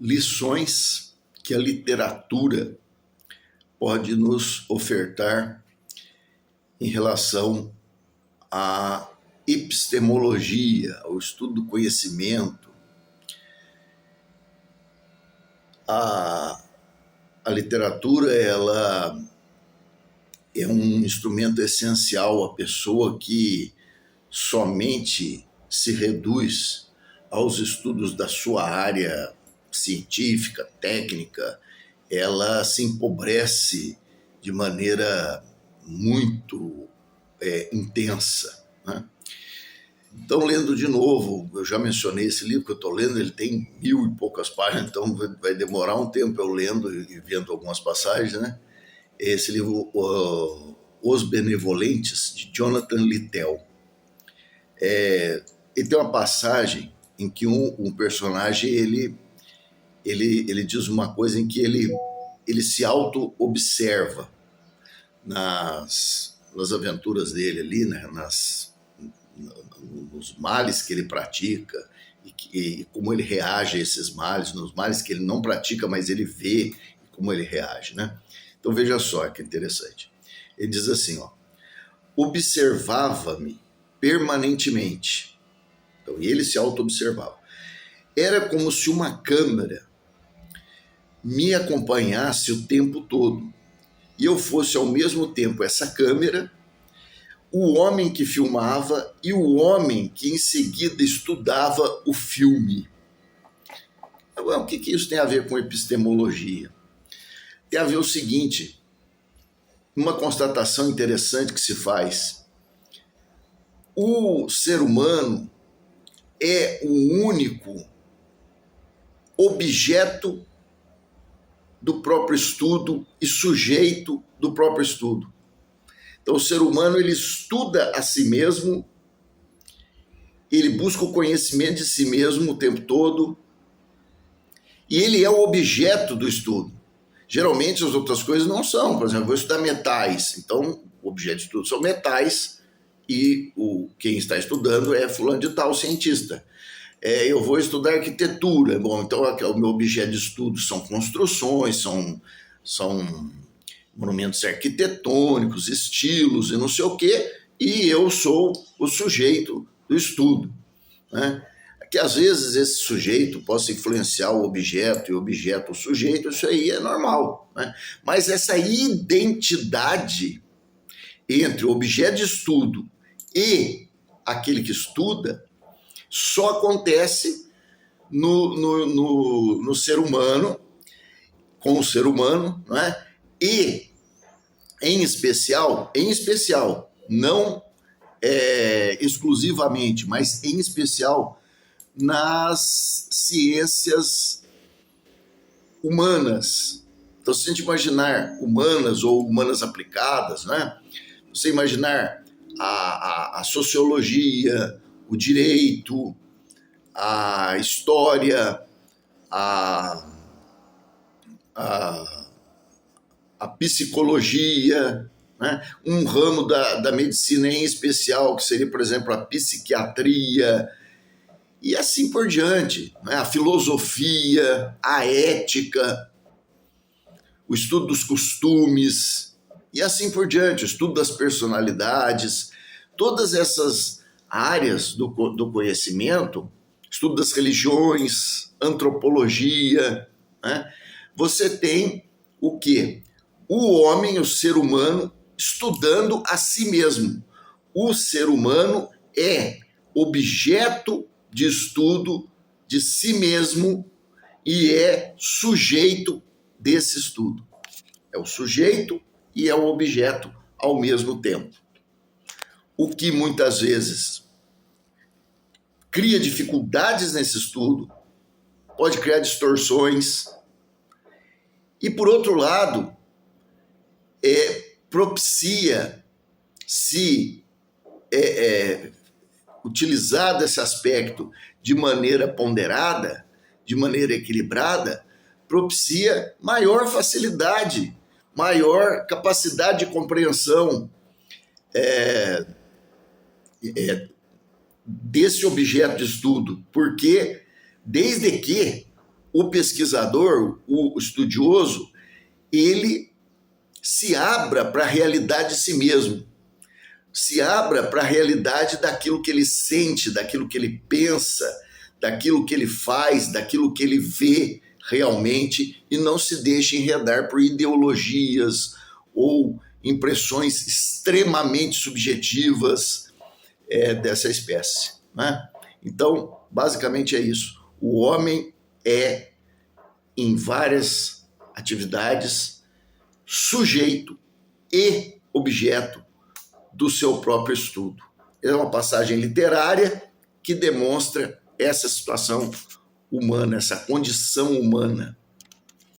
lições que a literatura pode nos ofertar em relação à epistemologia, ao estudo do conhecimento. A literatura, ela é um instrumento essencial à pessoa que somente se reduz aos estudos da sua área científica, técnica. Ela se empobrece de maneira muito intensa, né? Então, lendo de novo, eu já mencionei esse livro que eu estou lendo, ele tem 1000 e poucas páginas, então vai demorar um tempo eu lendo e vendo algumas passagens, né? Esse livro, Os Benevolentes, de Jonathan Littell. Ele tem uma passagem em que um personagem ele diz uma coisa em que ele se auto-observa nas aventuras dele ali, né? Nos males que ele pratica e como ele reage a esses males, nos males que ele não pratica, mas ele vê e como ele reage, né? Então veja só que interessante. Ele diz assim, observava-me permanentemente. Então ele se auto-observava. Era como se uma câmera me acompanhasse o tempo todo e eu fosse ao mesmo tempo essa câmera, o homem que filmava e o homem que em seguida estudava o filme. Agora, o que isso tem a ver com epistemologia? Tem a ver o seguinte, uma constatação interessante que se faz. O ser humano é o único objeto do próprio estudo e sujeito do próprio estudo. Então, o ser humano, ele estuda a si mesmo, ele busca o conhecimento de si mesmo o tempo todo, e ele é o objeto do estudo. Geralmente, as outras coisas não são. Por exemplo, eu vou estudar metais, então, o objeto de estudo são metais, e quem está estudando é fulano de tal, cientista. Eu vou estudar arquitetura, bom, então o meu objeto de estudo são construções, são monumentos arquitetônicos, estilos e não sei o quê, e eu sou o sujeito do estudo, né? Que às vezes esse sujeito possa influenciar o objeto e o objeto o sujeito, isso aí é normal, né? Mas essa identidade entre o objeto de estudo e aquele que estuda só acontece no ser humano, com o ser humano, né? E, em especial, não exclusivamente, mas em especial nas ciências humanas. Então, se a gente imaginar humanas ou humanas aplicadas, né? Você imaginar a sociologia, o direito, a história, a psicologia, né? Um ramo da medicina em especial, que seria, por exemplo, a psiquiatria, e assim por diante, né? A filosofia, a ética, o estudo dos costumes, e assim por diante, o estudo das personalidades, todas essas áreas do conhecimento, estudo das religiões, antropologia, né? Você tem o quê? O homem, o ser humano, estudando a si mesmo. O ser humano é objeto de estudo de si mesmo e é sujeito desse estudo. É o sujeito e é o objeto ao mesmo tempo. O que muitas vezes cria dificuldades nesse estudo, pode criar distorções, e por outro lado, propicia, se utilizado esse aspecto de maneira ponderada, de maneira equilibrada, propicia maior facilidade, maior capacidade de compreensão desse objeto de estudo, porque desde que o pesquisador, o estudioso, ele se abra para a realidade de si mesmo, se abra para a realidade daquilo que ele sente, daquilo que ele pensa, daquilo que ele faz, daquilo que ele vê realmente, e não se deixe enredar por ideologias ou impressões extremamente subjetivas dessa espécie, né? Então, basicamente é isso. O homem é, em várias atividades, sujeito e objeto do seu próprio estudo. É uma passagem literária que demonstra essa situação humana, essa condição humana.